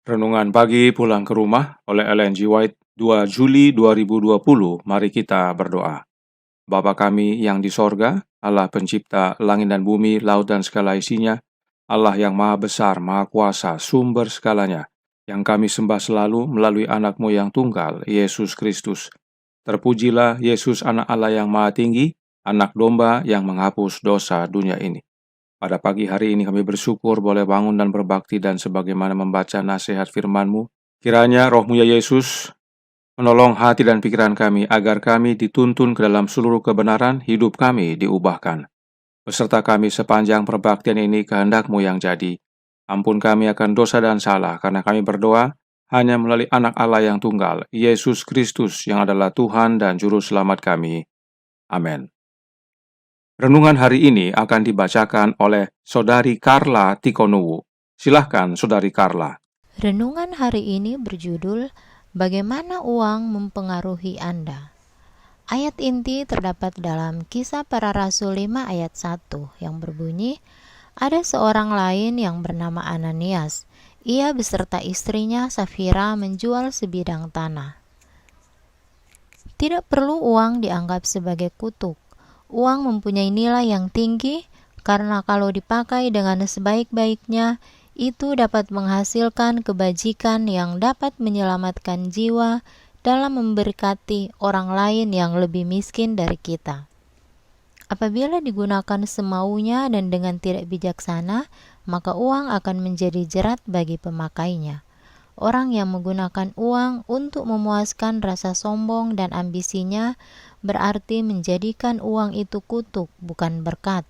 Renungan pagi pulang ke rumah oleh Ellen G. White 2 Juli 2020. Mari kita berdoa. Bapa kami yang di sorga, Allah pencipta langit dan bumi, laut dan segala isinya, Allah yang maha besar, maha kuasa, sumber segalanya, yang kami sembah selalu melalui anak-Mu yang tunggal, Yesus Kristus. Terpujilah Yesus anak Allah yang maha tinggi, anak domba yang menghapus dosa dunia ini. Pada pagi hari ini kami bersyukur boleh bangun dan berbakti dan sebagaimana membaca nasihat firman-Mu. Kiranya Roh-Mu ya Yesus menolong hati dan pikiran kami agar kami dituntun ke dalam seluruh kebenaran, hidup kami diubahkan. Beserta kami sepanjang perbaktian ini kehendak-Mu yang jadi. Ampun kami akan dosa dan salah karena kami berdoa hanya melalui anak Allah yang tunggal, Yesus Kristus yang adalah Tuhan dan Juru Selamat kami. Amin. Renungan hari ini akan dibacakan oleh Saudari Carla Tikonuwu. Silahkan, Saudari Carla. Renungan hari ini berjudul Bagaimana Uang Mempengaruhi Anda. Ayat inti terdapat dalam Kisah Para Rasul 5 ayat 1 yang berbunyi, ada seorang lain yang bernama Ananias. Ia beserta istrinya Safira menjual sebidang tanah. Tidak perlu uang dianggap sebagai kutuk. Uang mempunyai nilai yang tinggi karena kalau dipakai dengan sebaik-baiknya, itu dapat menghasilkan kebajikan yang dapat menyelamatkan jiwa dalam memberkati orang lain yang lebih miskin dari kita. Apabila digunakan semaunya dan dengan tidak bijaksana, maka uang akan menjadi jerat bagi pemakainya. Orang yang menggunakan uang untuk memuaskan rasa sombong dan ambisinya berarti menjadikan uang itu kutuk, bukan berkat.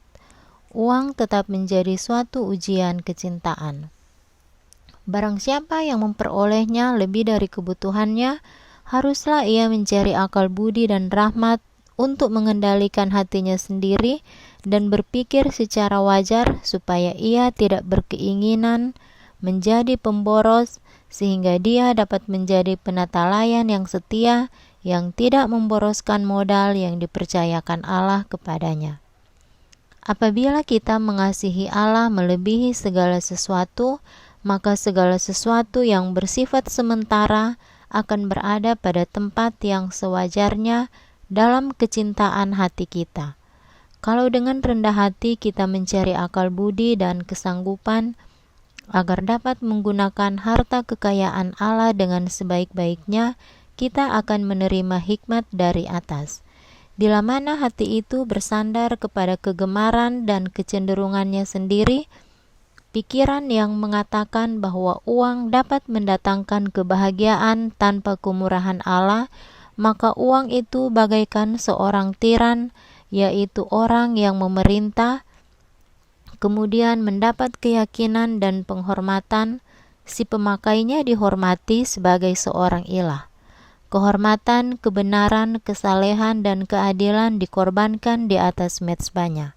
Uang tetap menjadi suatu ujian kecintaan. Barang siapa yang memperolehnya lebih dari kebutuhannya, haruslah ia mencari akal budi dan rahmat untuk mengendalikan hatinya sendiri dan berpikir secara wajar supaya ia tidak berkeinginan menjadi pemboros, sehingga dia dapat menjadi penata layan yang setia, yang tidak memboroskan modal yang dipercayakan Allah kepadanya. Apabila kita mengasihi Allah melebihi segala sesuatu, maka segala sesuatu yang bersifat sementara akan berada pada tempat yang sewajarnya dalam kecintaan hati kita. Kalau dengan rendah hati kita mencari akal budi dan kesanggupan agar dapat menggunakan harta kekayaan Allah dengan sebaik-baiknya, kita akan menerima hikmat dari atas. Bila mana hati itu bersandar kepada kegemaran dan kecenderungannya sendiri, pikiran yang mengatakan bahwa uang dapat mendatangkan kebahagiaan tanpa kemurahan Allah, maka uang itu bagaikan seorang tiran, yaitu orang yang memerintah, kemudian mendapat keyakinan dan penghormatan, si pemakainya dihormati sebagai seorang ilah. Kehormatan, kebenaran, kesalehan, dan keadilan dikorbankan di atas mezbahnya.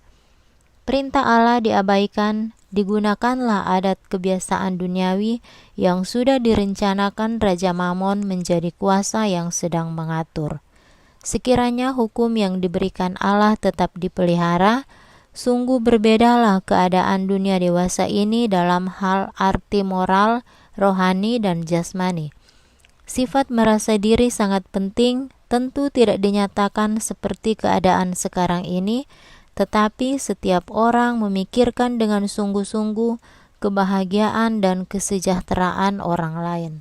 Perintah Allah diabaikan, digunakanlah adat kebiasaan duniawi yang sudah direncanakan Raja Mamon menjadi kuasa yang sedang mengatur. Sekiranya hukum yang diberikan Allah tetap dipelihara, sungguh berbedalah keadaan dunia dewasa ini dalam hal arti moral, rohani, dan jasmani. Sifat merasa diri sangat penting, tentu tidak dinyatakan seperti keadaan sekarang ini, tetapi setiap orang memikirkan dengan sungguh-sungguh kebahagiaan dan kesejahteraan orang lain.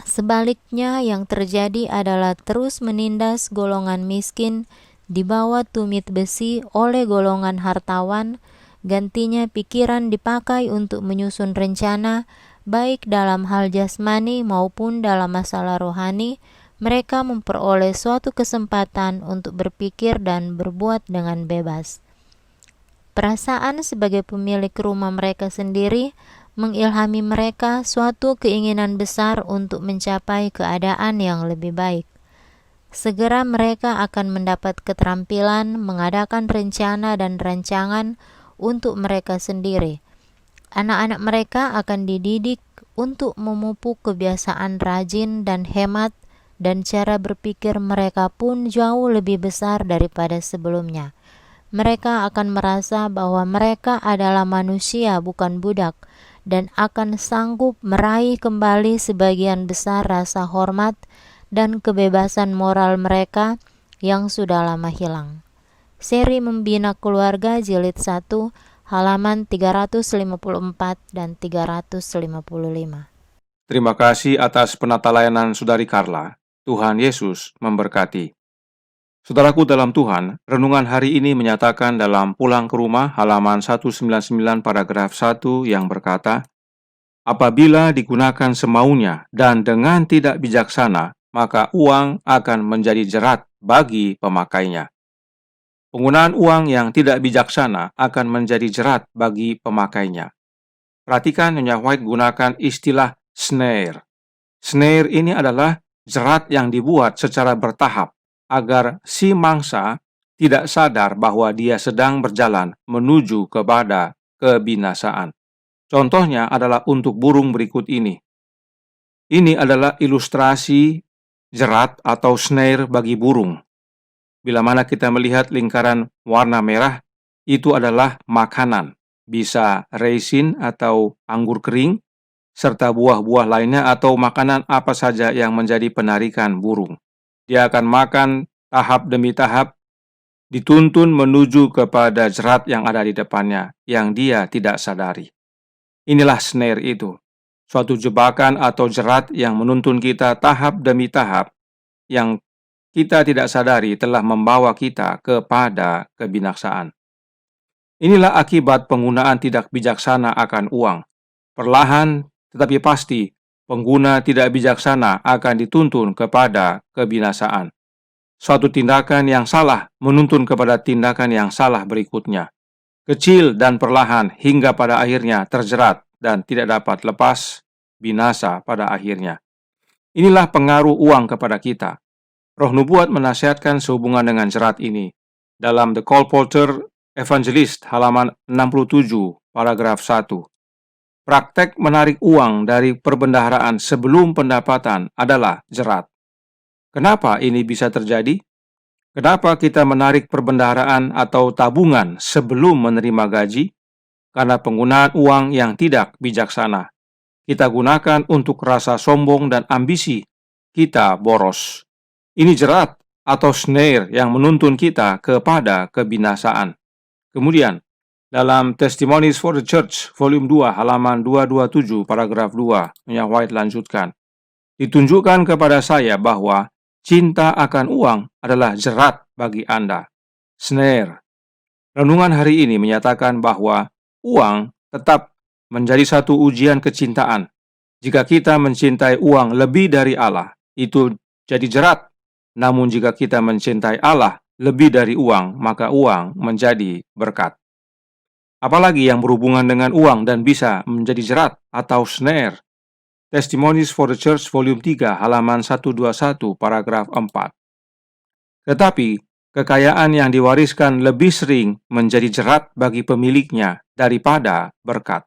Sebaliknya, yang terjadi adalah terus menindas golongan miskin di bawah tumit besi oleh golongan hartawan, gantinya pikiran dipakai untuk menyusun rencana, baik dalam hal jasmani maupun dalam masalah rohani. Mereka memperoleh suatu kesempatan untuk berpikir dan berbuat dengan bebas. Perasaan sebagai pemilik rumah mereka sendiri mengilhami mereka suatu keinginan besar untuk mencapai keadaan yang lebih baik. Segera mereka akan mendapat keterampilan mengadakan rencana dan rancangan untuk mereka sendiri. Anak-anak mereka akan dididik untuk memupuk kebiasaan rajin dan hemat, dan cara berpikir mereka pun jauh lebih besar daripada sebelumnya. Mereka akan merasa bahwa mereka adalah manusia, bukan budak, dan akan sanggup meraih kembali sebagian besar rasa hormat dan kebebasan moral mereka yang sudah lama hilang. Seri Membina Keluarga Jilid 1, halaman 354 dan 355. Terima kasih atas penata layanan Saudari Carla. Tuhan Yesus memberkati. Saudaraku dalam Tuhan, renungan hari ini menyatakan dalam Pulang ke Rumah halaman 199 paragraf 1 yang berkata, apabila digunakan semaunya dan dengan tidak bijaksana, maka uang akan menjadi jerat bagi pemakainya. Penggunaan uang yang tidak bijaksana akan menjadi jerat bagi pemakainya. Perhatikan Nyonya White gunakan istilah snare. Snare ini adalah jerat yang dibuat secara bertahap agar si mangsa tidak sadar bahwa dia sedang berjalan menuju kepada kebinasaan. Contohnya adalah untuk burung berikut ini. Ini adalah ilustrasi jerat atau snare bagi burung. Bila mana kita melihat lingkaran warna merah, itu adalah makanan. Bisa raisin atau anggur kering, serta buah-buah lainnya atau makanan apa saja yang menjadi penarikan burung. Dia akan makan tahap demi tahap, dituntun menuju kepada jerat yang ada di depannya, yang dia tidak sadari. Inilah snare itu, suatu jebakan atau jerat yang menuntun kita tahap demi tahap, yang kita tidak sadari telah membawa kita kepada kebinasaan. Inilah akibat penggunaan tidak bijaksana akan uang. Perlahan tetapi pasti, pengguna tidak bijaksana akan dituntun kepada kebinasaan. Suatu tindakan yang salah menuntun kepada tindakan yang salah berikutnya. Kecil dan perlahan hingga pada akhirnya terjerat dan tidak dapat lepas, binasa pada akhirnya. Inilah pengaruh uang kepada kita. Roh Nubuat menasihatkan sehubungan dengan jerat ini. Dalam The Colporteur Evangelist halaman 67 paragraf 1. Praktek menarik uang dari perbendaharaan sebelum pendapatan adalah jerat. Kenapa ini bisa terjadi? Kenapa kita menarik perbendaharaan atau tabungan sebelum menerima gaji? Karena penggunaan uang yang tidak bijaksana. Kita gunakan untuk rasa sombong dan ambisi. Kita boros. Ini jerat atau snare yang menuntun kita kepada kebinasaan. Kemudian, dalam Testimonies for the Church, volume 2, halaman 227, paragraf 2, Nyonya White lanjutkan. Ditunjukkan kepada saya bahwa cinta akan uang adalah jerat bagi Anda. Snare. Renungan hari ini menyatakan bahwa uang tetap menjadi satu ujian kecintaan. Jika kita mencintai uang lebih dari Allah, itu jadi jerat. Namun jika kita mencintai Allah lebih dari uang, maka uang menjadi berkat. Apalagi yang berhubungan dengan uang dan bisa menjadi jerat atau snare. Testimonies for the Church volume 3 halaman 121 paragraf 4. Tetapi kekayaan yang diwariskan lebih sering menjadi jerat bagi pemiliknya daripada berkat.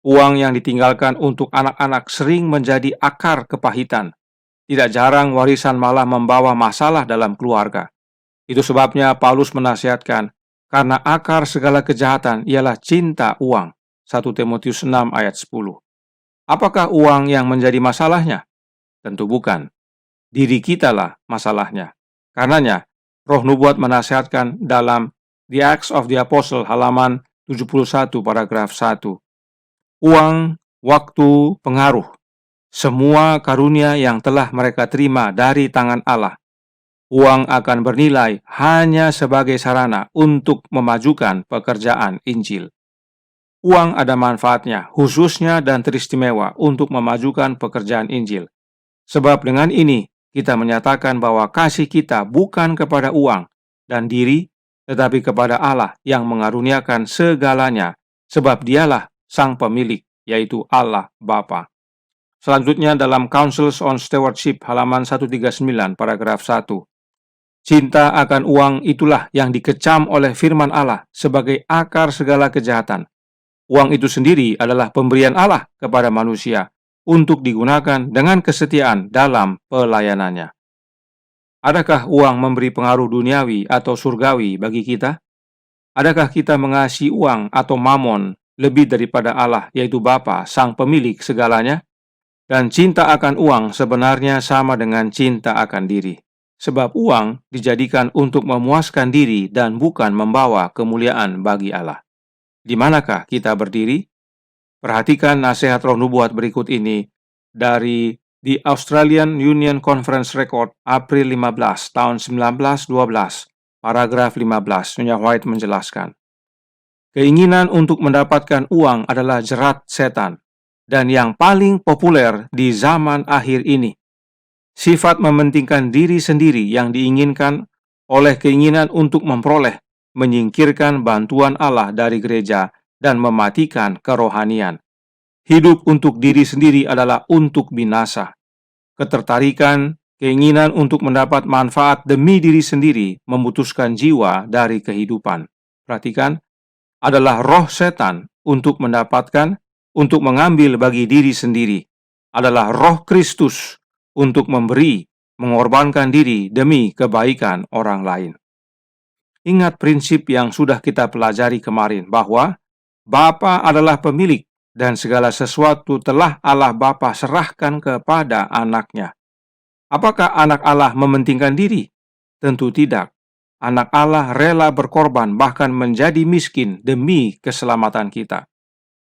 Uang yang ditinggalkan untuk anak-anak sering menjadi akar kepahitan. Tidak jarang warisan malah membawa masalah dalam keluarga. Itu sebabnya Paulus menasihatkan, karena akar segala kejahatan ialah cinta uang. 1 Timotius 6 ayat 10. Apakah uang yang menjadi masalahnya? Tentu bukan. Diri kitalah masalahnya. Karenanya, Roh Nubuat menasihatkan dalam The Acts of the Apostle halaman 71 paragraf 1. Uang, waktu, pengaruh. Semua karunia yang telah mereka terima dari tangan Allah. Uang akan bernilai hanya sebagai sarana untuk memajukan pekerjaan Injil. Uang ada manfaatnya, khususnya dan teristimewa untuk memajukan pekerjaan Injil. Sebab dengan ini, kita menyatakan bahwa kasih kita bukan kepada uang dan diri, tetapi kepada Allah yang mengaruniakan segalanya, sebab dialah sang pemilik, yaitu Allah Bapa. Selanjutnya dalam Counsels on Stewardship halaman 139 paragraf 1. Cinta akan uang itulah yang dikecam oleh firman Allah sebagai akar segala kejahatan. Uang itu sendiri adalah pemberian Allah kepada manusia untuk digunakan dengan kesetiaan dalam pelayanannya. Adakah uang memberi pengaruh duniawi atau surgawi bagi kita? Adakah kita mengasihi uang atau mamon lebih daripada Allah, yaitu Bapa, sang pemilik segalanya, dan cinta akan uang sebenarnya sama dengan cinta akan diri. Sebab uang dijadikan untuk memuaskan diri dan bukan membawa kemuliaan bagi Allah. Di manakah kita berdiri? Perhatikan nasihat roh nubuat berikut ini dari The Australian Union Conference Record April 15 tahun 1912, paragraf 15. Nyonya White menjelaskan, keinginan untuk mendapatkan uang adalah jerat setan dan yang paling populer di zaman akhir ini. Sifat mementingkan diri sendiri yang diinginkan oleh keinginan untuk memperoleh, menyingkirkan bantuan Allah dari gereja dan mematikan kerohanian. Hidup untuk diri sendiri adalah untuk binasa. Ketertarikan, keinginan untuk mendapat manfaat demi diri sendiri memutuskan jiwa dari kehidupan. Perhatikan, adalah roh setan untuk mendapatkan, untuk mengambil bagi diri sendiri. Adalah roh Kristus untuk memberi, mengorbankan diri demi kebaikan orang lain. Ingat prinsip yang sudah kita pelajari kemarin, bahwa Bapa adalah pemilik dan segala sesuatu telah Allah Bapa serahkan kepada anaknya. Apakah anak Allah mementingkan diri? Tentu tidak. Anak Allah rela berkorban bahkan menjadi miskin demi keselamatan kita.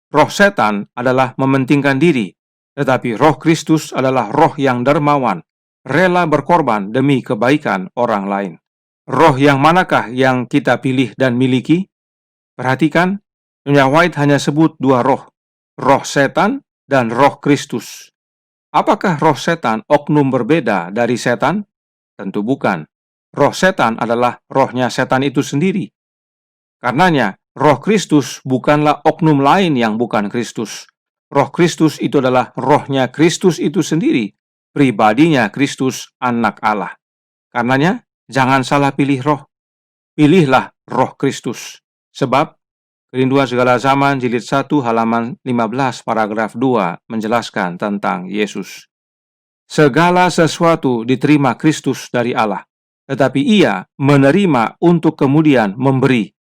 Roh setan adalah mementingkan diri, tetapi roh Kristus adalah roh yang dermawan, rela berkorban demi kebaikan orang lain. Roh yang manakah yang kita pilih dan miliki? Perhatikan, Nyonya White hanya sebut dua roh, roh setan dan roh Kristus. Apakah roh setan oknum berbeda dari setan? Tentu bukan. Roh setan adalah rohnya setan itu sendiri. Karenanya, roh Kristus bukanlah oknum lain yang bukan Kristus. Roh Kristus itu adalah rohnya Kristus itu sendiri, pribadinya Kristus, anak Allah. Karenanya, jangan salah pilih roh. Pilihlah roh Kristus. Sebab, Kerinduan Segala Zaman jilid 1 halaman 15 paragraf 2 menjelaskan tentang Yesus. Segala sesuatu diterima Kristus dari Allah, tetapi ia menerima untuk kemudian memberi.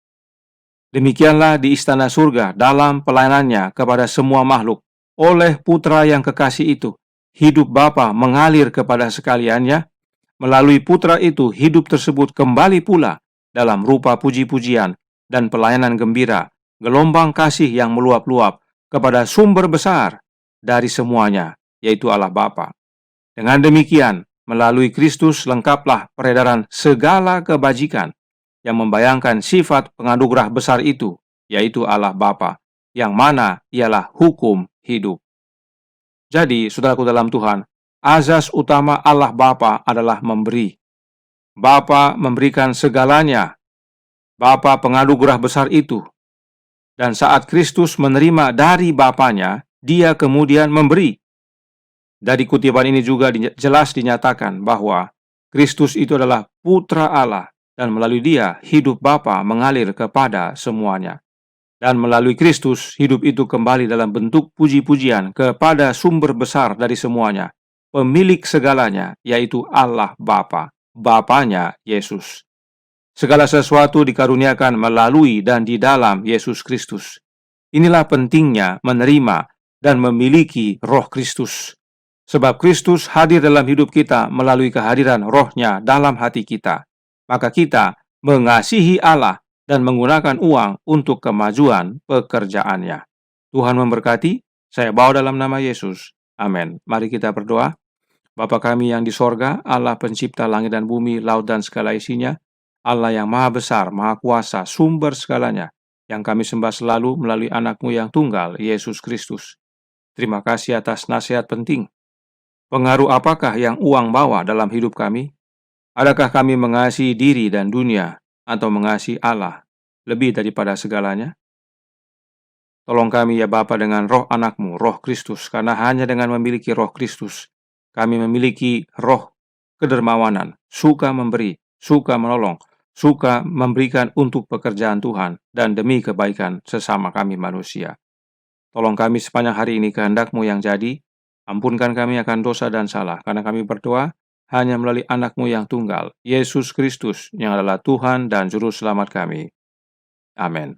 Demikianlah di istana surga dalam pelayanannya kepada semua makhluk. Oleh putra yang kekasih itu, hidup Bapa mengalir kepada sekaliannya. Melalui putra itu, hidup tersebut kembali pula dalam rupa puji-pujian dan pelayanan gembira, gelombang kasih yang meluap-luap kepada sumber besar dari semuanya, yaitu Allah Bapa. Dengan demikian, melalui Kristus lengkaplah peredaran segala kebajikan yang membayangkan sifat penganugerah besar itu, yaitu Allah Bapa, yang mana ialah hukum hidup. Jadi, saudaraku dalam Tuhan, azas utama Allah Bapa adalah memberi. Bapa memberikan segalanya. Bapa penganugerah besar itu. Dan saat Kristus menerima dari Bapanya, dia kemudian memberi. Dari kutipan ini juga jelas dinyatakan bahwa Kristus itu adalah putra Allah dan melalui dia hidup Bapa mengalir kepada semuanya. Dan melalui Kristus hidup itu kembali dalam bentuk puji-pujian kepada sumber besar dari semuanya, pemilik segalanya, yaitu Allah Bapa, Bapanya Yesus. Segala sesuatu dikaruniakan melalui dan di dalam Yesus Kristus. Inilah pentingnya menerima dan memiliki roh Kristus. Sebab Kristus hadir dalam hidup kita melalui kehadiran rohnya dalam hati kita. Maka kita mengasihi Allah dan menggunakan uang untuk kemajuan pekerjaannya. Tuhan memberkati, saya bawa dalam nama Yesus. Amin. Mari kita berdoa. Bapa kami yang di sorga, Allah pencipta langit dan bumi, laut dan segala isinya, Allah yang maha besar, maha kuasa, sumber segalanya, yang kami sembah selalu melalui anak-Mu yang tunggal, Yesus Kristus. Terima kasih atas nasihat penting. Pengaruh apakah yang uang bawa dalam hidup kami? Adakah kami mengasihi diri dan dunia, atau mengasihi Allah lebih daripada segalanya? Tolong kami ya Bapa dengan roh anak-Mu, roh Kristus, karena hanya dengan memiliki roh Kristus, kami memiliki roh kedermawanan, suka memberi, suka menolong, suka memberikan untuk pekerjaan Tuhan dan demi kebaikan sesama kami manusia. Tolong kami sepanjang hari ini kehendak-Mu yang jadi, ampunkan kami akan dosa dan salah, karena kami berdoa hanya melalui anak-Mu yang tunggal, Yesus Kristus, yang adalah Tuhan dan Juru Selamat kami. Amin.